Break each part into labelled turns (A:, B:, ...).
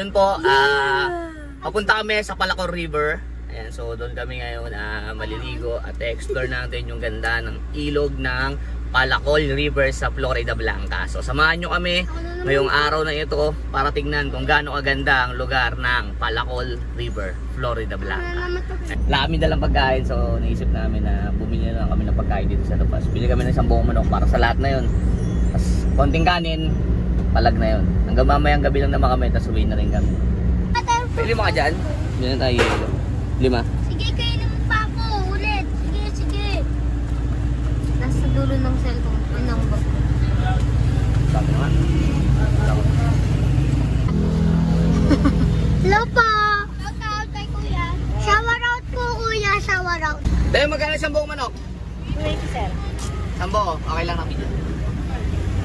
A: ngayon po, papunta kami sa Palacor River. Ayan, so doon kami ngayon maliligo at explore natin yung ganda ng ilog ng Palacor River sa Florida Blanca. So samahan nyo kami ngayong araw na ito para tingnan kung gaano kaganda ang lugar ng Palacor River, Florida Blanca. Wala kami dalang pagkain, so naisip namin na bumili na lang kami ng pagkain dito sa labas. Bili kami ng isang buong manok para sa lahat na yun. Tapos konting kanin, palag na yun. Hanggang mamayang gabi lang naman kami, tapos uwi na rin kami. Pili mo ka dyan? Bili na tayo. 5.
B: Sige, kayo naman pa ako ulit. Sige, sige. Nasa dulo ng cellphone. Anong ba?
A: Sabi naman.
B: Hello po. Shout out kay kuya. Shower out po kuya, shower out.
A: Dahil magkano isang buong manok?
B: 20 sir.
A: Isang buo, okay lang namin dyan.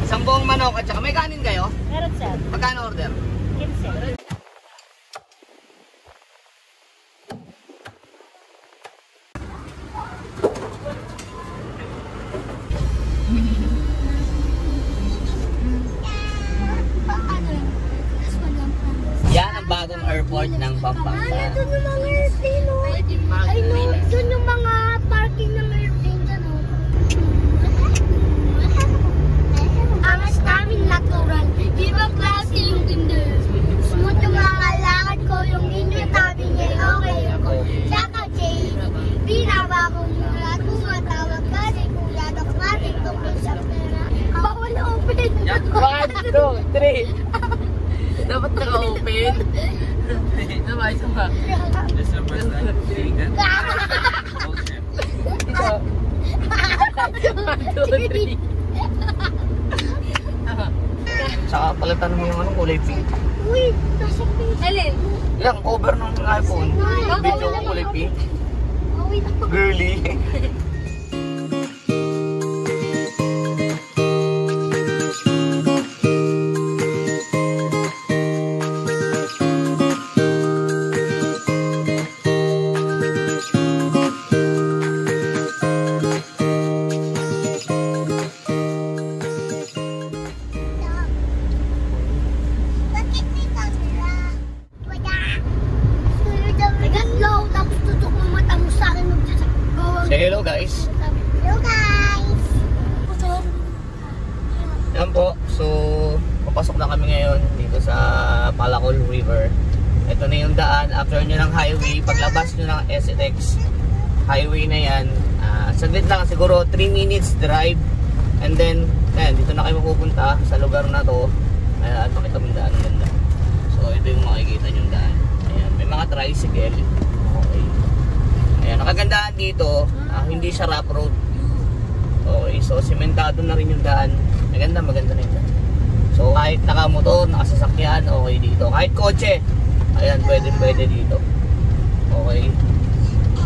A: Isang buong manok at saka may kanin kayo?
B: Meron sir.
A: Magkano order?
B: 15.
A: Yan ang bagong airport ng Pampanga.
B: Ay, doon yung mga airplane, no? Ay, no, doon yung mga parking ng airplane dyan, no? Angas namin natural. Di ba klase yung tinder? Smooth yung mga lakad ko, yung inyo tabi niya, okay ako. Saka, Jay, binaba ko mula kung matawag ka ni Kuya Doc Martin tungkol sa pera. Bawal open.
A: 1, 2, 3. Dapat naka-open. Naman, isa pa. This is the first time seeing that. Ito. 1, 2, 3. Tsaka palitan mo yung kulay pink.
B: Uy, nasa pink. Alin?
A: Yung cover ng iPhone. Video ko kulay pink. Girly. Say hello guys.
B: Hello guys.
A: Yan po. So, papasok na kami ngayon dito sa Palacor River. Ito na yung daan. After nyo ng highway, paglabas nyo ng SLX highway na yan, saglit lang, siguro 3 minutes drive. And then, ayan, dito na kayo mapupunta sa lugar na to. Ayan, makita mo yung daan. Ganda. So, ito yung makikita nyo yung daan. Ayan, may mga tricycle. Okay. Ayan, nakagandaan dito, hindi siya rough road. Okay, so simentado na rin yung daan. Maganda na yung daan. So kahit nakamotor, nakasasakyan, okay dito. Kahit kotse, ayan, pwede dito. Okay.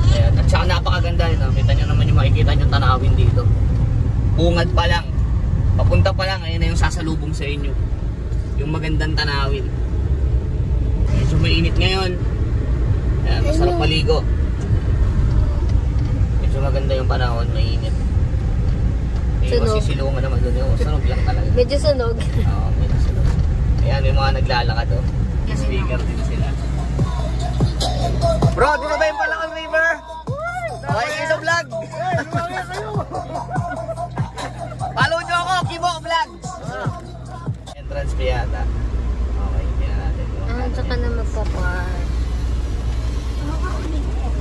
A: Ayan, at saka napakaganda yun. Kita nyo naman yung makikita nyo tanawin dito. Bungad pa lang. Papunta pa lang, ayan na yung sasalubong sa inyo. Yung magandang tanawin. Medyo mainit ngayon. Ayan, masarap maligo. Medyo maganda yung panahon, mainit. May masisilungan naman doon yung sunog lang talaga.
B: Medyo sunog.
A: Oo, medyo sunog. Ayan, may mga naglalakad oh. Speaker din sila. Bro, dito ba yung Palacor River? Okay kayo sa vlog? Follow nyo ako, Kibo Vlog! Entrance pa yata. Okay, hindi na natin.
B: Tsaka na magpa-park.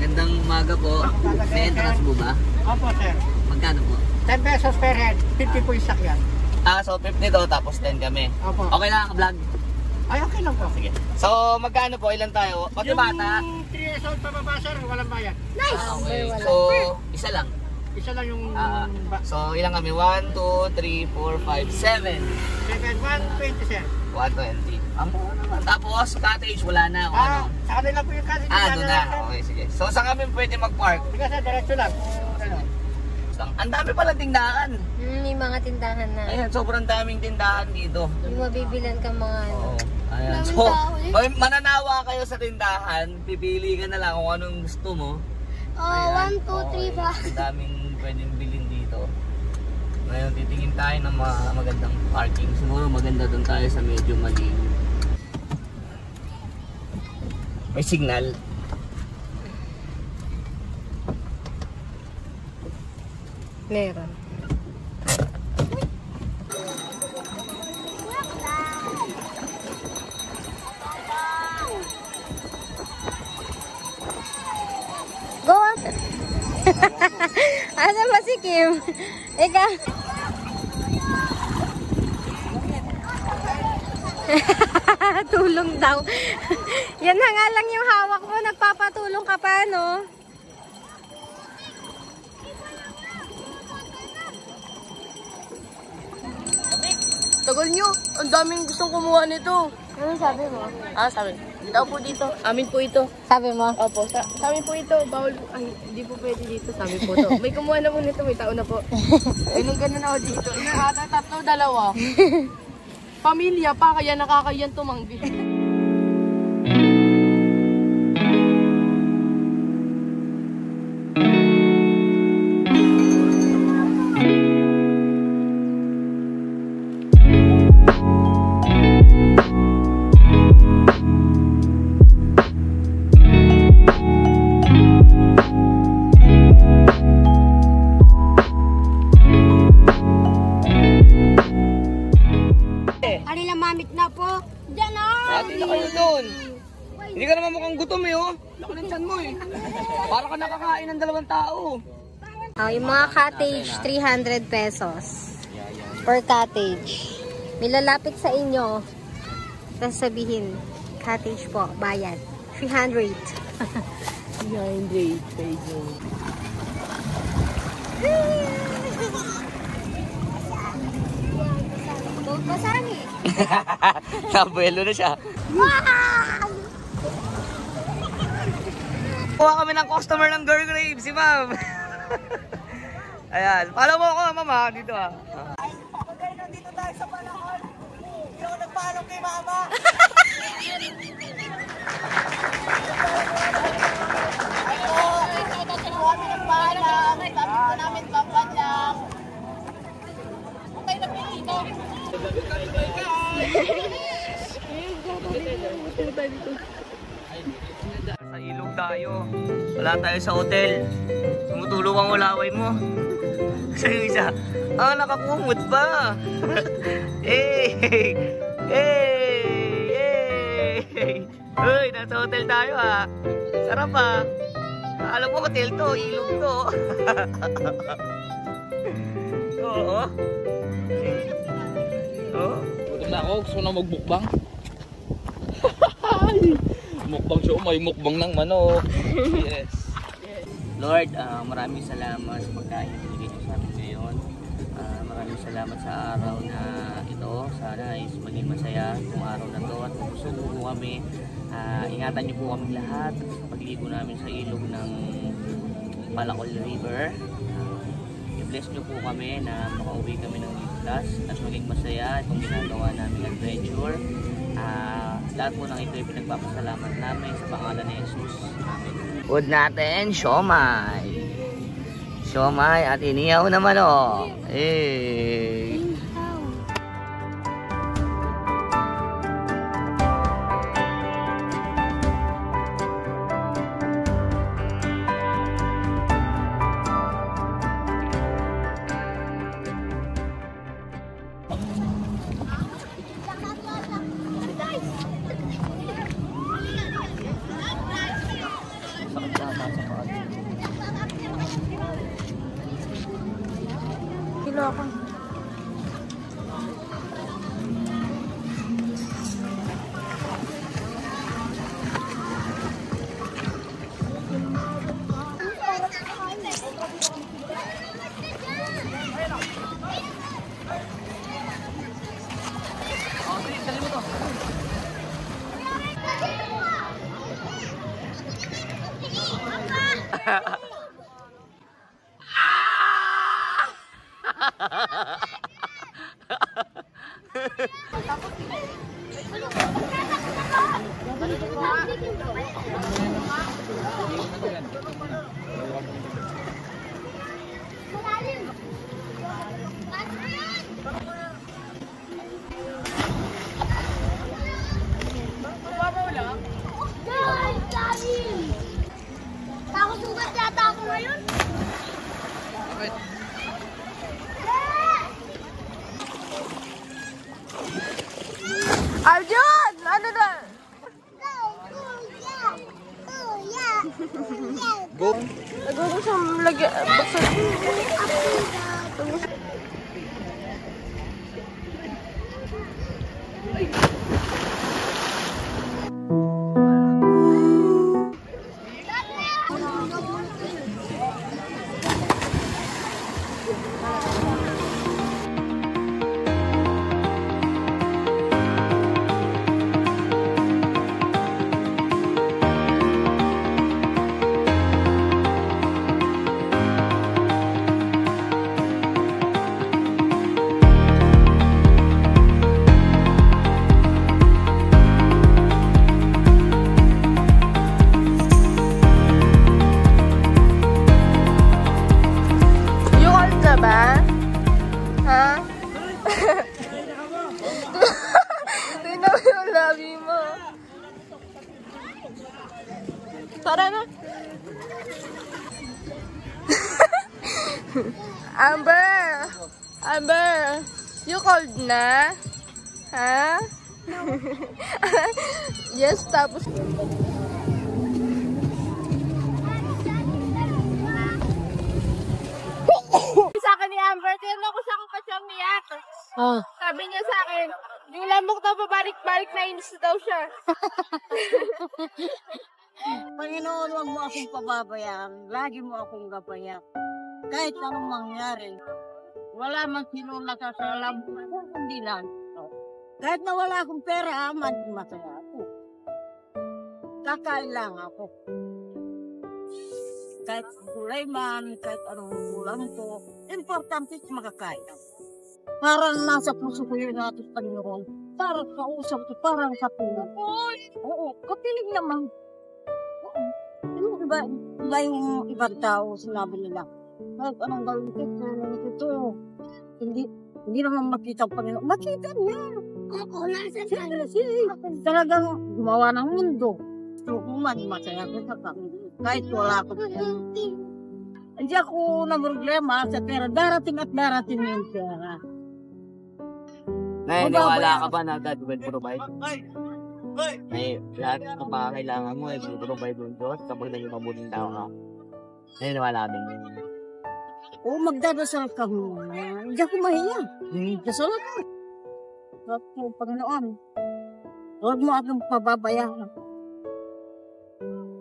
A: Gandang umaga po. May entrance po ba?
C: Opo, sir.
A: Magkano po?
C: 10 pesos per head. 50 po yung sakyan.
A: So 50 to, tapos 10 kami.
C: Opo.
A: Okay lang, vlog.
C: Ay, okay lang po.
A: Sige. So, magkano po? Ilan tayo? Pati bata?
C: Yung 3 years old pababa, sir, walang bayad.
B: Nice!
A: Okay. So, isa lang.
C: Isa lang yung...
A: So, ilang kami? 1, 2, 3, 4, 5, 7.
C: Second, 120, sir.
A: 120. Ang mura naman. Tapos, cottage, wala na. Kung ano.
C: Sa kanila po yung kasi.
A: Doon na. Okay, sige. So, saan kami pwede mag-park?
C: Sige, sir, diretso lang.
A: Ang dami pala tindahan.
B: May mga tindahan na.
A: Ayan, sobrang daming tindahan dito.
B: Yung mabibilan ka mga ano.
A: Oo. Ayan. So, mananawa kayo sa tindahan. Pipili ka na lang kung anong gusto mo.
B: Oh, 1, 2, 3 ba?
A: Ang daming pwedeng bilhin dito. Ngayon, titingin tayo ng mga magandang parking. Siguro maganda doon tayo sa medyo malilim. May signal.
D: Meron. Go out! Asa ba si Kim? Ikaw? Tulong daw. Yan na nga lang yung hawak mo. Nagpapatulong ka pa, no?
E: Tagal nyo. Ang daming gustong kumuha nito.
D: Ano sabi mo?
E: Sabi. Daw po dito. Amin po ito.
D: Sabi mo?
E: Opo. Sa amin po ito. Bawal po. Ay, hindi po pwede dito. Sabi po to. May kumuha na po nito. May tao na po. Ganun ako dito. Ata tatlo, dalawa. Pamilya pa. Kaya nakakayan tumanggi.
A: Hati na kayo doon. Hindi ka naman mukhang gutom eh, oh. Laki ng tiyan mo eh. Para ka nakakain ng 2 tao.
D: Yung mga cottage, 300 pesos. Per cottage. May lalapit sa inyo. Tapos sabihin, cottage po, bayad. 300.
E: 300 pesos.
D: Basani.
A: Nabuelo na siya. Kuha kami ng customer ng Girl Grave, si ma'am. Ayan, follow mo ako, mama, dito ah.
C: Ay, okay, nandito tayo sa Palakol. Hindi ako nagpaalam kay mama. Kami nagpaalam. Sabi ko namin banggan lang. Okay na po dito.
A: Sa ilog tayo. Wala tayo sa hotel. Tumutulong ang walaway mo. Kasi yung isa, nakakumot pa. Hey! Hey! Hey! Uy, nasa hotel tayo ha. Sarap ha. Alam mo, hotel to, ilog to. Oo. Oo.
F: Gutom na ako, gusto ko na magbukbang. Mukbang siya, may mukbang ng manok. Yes.
A: Lord, maraming salamat sa pagkain na binigay niyo sa amin ngayon. Maraming salamat sa araw na ito. Sana is maging masaya itong araw na to at gusto po kami. Ingatan niyo po kami lahat sa pagligo namin sa ilog ng Palakol River. I-bless niyo po kami na makauwi kami ng ligtas at maging masaya itong ginagawa namin adventure. Lahat po ng ito ay pinagpapasalamat namin sa pangalan ni Jesus. Amen. Food natin, siomay. Siomay at inihaw na manok. Hey.
D: Kilo ako.
B: Sugat yata ako ngayon.
E: Arjun! Ano na?
F: Go.
E: Nagawin ko siyang lagyan. Baksan. Tara na. Amber, you cold na? Ha? Yes, tapos sa akin ni Amber, tinanong ko siya kung kasyang niyak. Sabi niya sa akin, yung lamok daw pabalik-balik na inis daw siya.
G: Panginoon, huwag mo akong pababayaan. Lagi mo akong gabayan. Kahit anong mangyari, wala man sino nakasalam kung hindi lang. Kahit na wala akong pera, maging masaya ako. Kakain lang ako. Kahit gulay man, kahit anong ulam ko, importante makakain ako. Parang nasa puso ko yun natin, Panginoon. Parang kausap ko, parang kapiling. Oo, kapiling naman. Iba yung ibang tao, sinabi nila. Anong gawin ko? Hindi naman makita ang Panginoon. Makita niya.
B: Ako, nasa
G: Talagang gumawa ng mundo. So, masaya ko sa Panginoon. Kahit wala ko. Hindi ako na problema sa pera. Darating at darating yung pera.
A: Naniniwala ka ba na God will provide? May lahat ng pangangailangan mo ay provide ng Diyos kapag naging mabuting tao ka. Naniniwala din yun.
G: Oo, magdadasal ka muna. Hindi ako mahiya. Dasal ako. Panginoon, huwag mo akong pababayaan.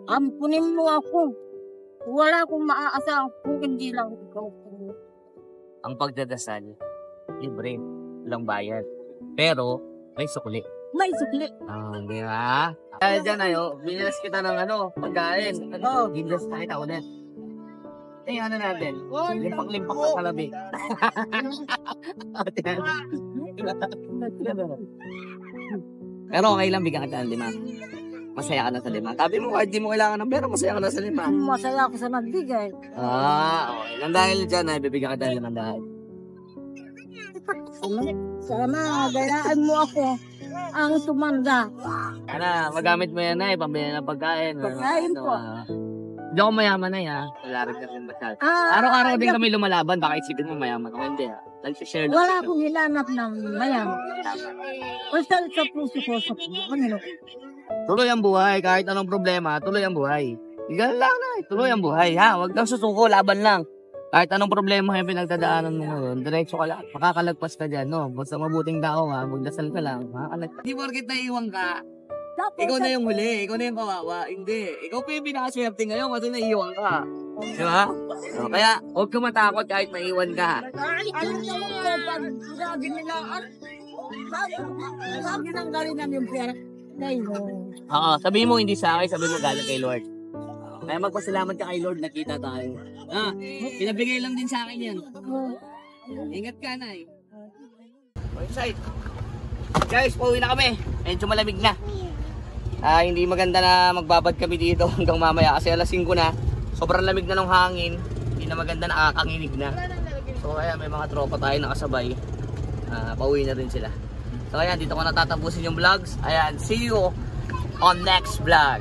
G: Ampunin mo ako. Wala akong maaasahan kung hindi lang ikaw.
A: Ang pagdadasal, libre, walang bayad. Pero, may sukli.
G: May sukli.
A: Di ba? Dahil dyan ayo, binilas kita ng pagkain. Binilas na kita ulit. Ano natin? Limpak-limpak na kalabi. Pero okay lang, bigyan kita ng 5. Masaya ka na sa 5. Sabi mo, kahit di mo kailangan ng pera, masaya ka na sa 5.
G: Masaya ako sa nagbigay.
A: Okay. Nang dahil dyan, bibigyan kita ng 5.
G: Sana, gayaan mo ako ang tumanda.
A: Sana, magamit mo yan pambili ng pagkain.
G: Pagkain ko.
A: Hindi ako mayaman ha. Wala rin ka rin masyado. Araw-araw din kami lumalaban. Baka isipin mo mayaman ako. Hindi Nag-share lang.
G: Wala akong hinanap ng mayaman. Basta sa puso ko, sa Panginoon.
A: Tuloy ang buhay. Kahit anong problema, tuloy ang buhay. Ganun lang tuloy ang buhay ha. Huwag kang susuko, laban lang. Kahit anong problema yung pinagdadaanan mo ngayon, diretso ka lang. Makakalagpas ka dyan, no? Basta mabuting tao ha. Magdasal ka lang. Makakalagpas. Di porket naiiwan ka. Ikaw na yung huli, ikaw na yung kawawa. Hindi. Ikaw pa yung pinakaswerte ngayon kasi naiiwan ka. Di ba? So, kaya, huwag ka matakot kahit maiwan ka.
G: Sabi nila, sabi ng galingan yung pera.
A: Oo, sabihin mo hindi sa akin, sabihin mo galing kay Lord. Kaya magpasalamat ka kay Lord, nakita tayo. Pinabigay lang din sa akin yan. Ingat ka na Inside. Guys, pauwi na kami. Medyo malamig na. Hindi maganda na magbabad kami dito hanggang mamaya kasi alas 5 na. Sobrang lamig na ng hangin. Hindi na maganda, nakakanginig na. So kaya may mga tropa tayo nakasabay. Pauwi na rin sila. So ayan, dito ko natatapusin yung vlogs. Ayan, see you on next vlog.